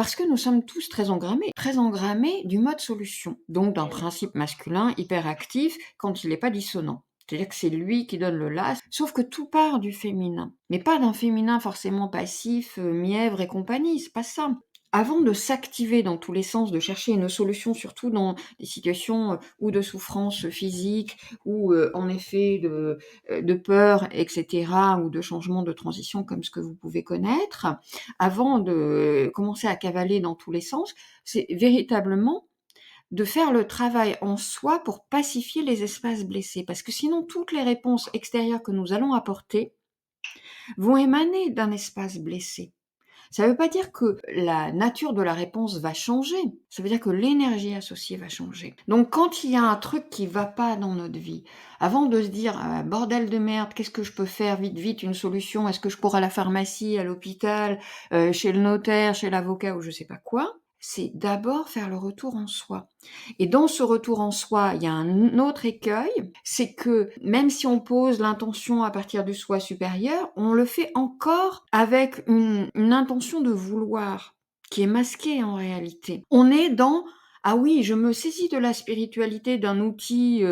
Parce que nous sommes tous très engrammés du mode solution, donc d'un principe masculin hyperactif quand il n'est pas dissonant. C'est-à-dire que c'est lui qui donne le là, sauf que tout part du féminin. Mais pas d'un féminin forcément passif, mièvre et compagnie, c'est pas ça. Avant de s'activer dans tous les sens, de chercher une solution, surtout dans des situations ou de souffrance physique, ou en effet de peur, etc., ou de changement de transition comme ce que vous pouvez connaître, avant de commencer à cavaler dans tous les sens, c'est véritablement de faire le travail en soi pour pacifier les espaces blessés. Parce que sinon, toutes les réponses extérieures que nous allons apporter vont émaner d'un espace blessé. Ça ne veut pas dire que la nature de la réponse va changer, ça veut dire que l'énergie associée va changer. Donc quand il y a un truc qui va pas dans notre vie, avant de se dire bordel de merde, qu'est-ce que je peux faire, vite, une solution, est-ce que je cours à la pharmacie, à l'hôpital, chez le notaire, chez l'avocat ou je sais pas quoi, c'est d'abord faire le retour en soi. Et dans ce retour en soi, il y a un autre écueil, c'est que même si on pose l'intention à partir du soi supérieur, on le fait encore avec une intention de vouloir, qui est masquée en réalité. On est dans ah oui, je me saisis de la spiritualité d'un outil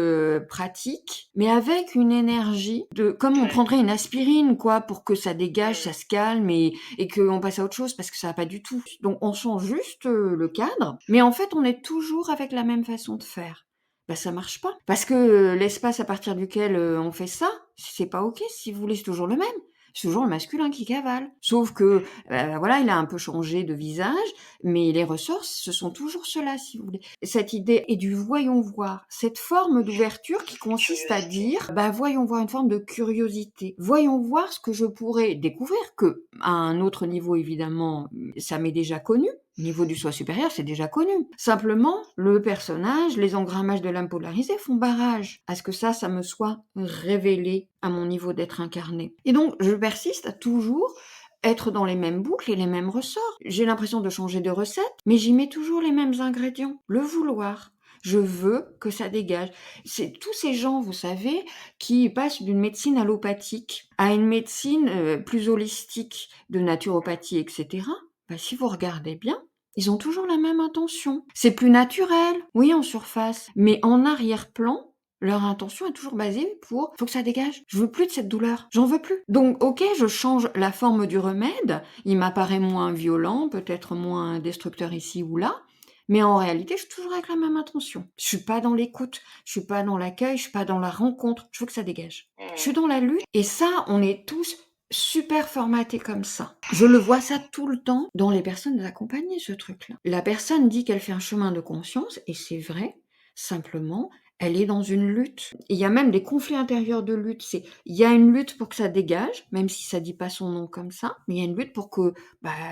pratique, mais avec une énergie de comme on prendrait une aspirine, quoi, pour que ça dégage, ça se calme et qu'on passe à autre chose parce que ça va pas du tout. Donc on change juste le cadre, mais en fait on est toujours avec la même façon de faire. Bah ça marche pas. Parce que l'espace à partir duquel on fait ça, c'est pas ok. Si vous voulez, c'est toujours le même. C'est toujours le masculin qui cavale. Sauf que, voilà, il a un peu changé de visage, mais les ressorts, ce sont toujours ceux-là, si vous voulez. Cette idée est du voyons voir. Cette forme d'ouverture qui consiste à dire, bah, voyons voir, une forme de curiosité. Voyons voir ce que je pourrais découvrir, que, à un autre niveau, évidemment, ça m'est déjà connu. Au niveau du soi supérieur, c'est déjà connu. Simplement, le personnage, les engrammages de l'âme polarisée font barrage à ce que ça me soit révélé à mon niveau d'être incarné. Et donc, je persiste à toujours être dans les mêmes boucles et les mêmes ressorts. J'ai l'impression de changer de recette, mais j'y mets toujours les mêmes ingrédients. Le vouloir. Je veux que ça dégage. C'est tous ces gens, vous savez, qui passent d'une médecine allopathique à une médecine plus holistique, de naturopathie, etc. Bah, si vous regardez bien, ils ont toujours la même intention. C'est plus naturel, oui, en surface, mais en arrière-plan, leur intention est toujours basée pour faut que ça dégage. Je veux plus de cette douleur. J'en veux plus. Donc, ok, je change la forme du remède. Il m'apparaît moins violent, peut-être moins destructeur ici ou là. Mais en réalité, je suis toujours avec la même intention. Je suis pas dans l'écoute, je suis pas dans l'accueil, je suis pas dans la rencontre. Je veux que ça dégage. Je suis dans la lutte. Et ça, on est tous super formatés comme ça. Je le vois ça tout le temps dans les personnes accompagnées, ce truc-là. La personne dit qu'elle fait un chemin de conscience, et c'est vrai, simplement, elle est dans une lutte. Il y a même des conflits intérieurs de lutte. Il y a une lutte pour que ça dégage, même si ça dit pas son nom comme ça, mais il y a une lutte pour que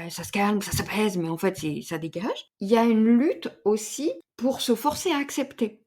ça se calme, ça s'apaise, mais en fait ça dégage. Il y a une lutte aussi pour se forcer à accepter.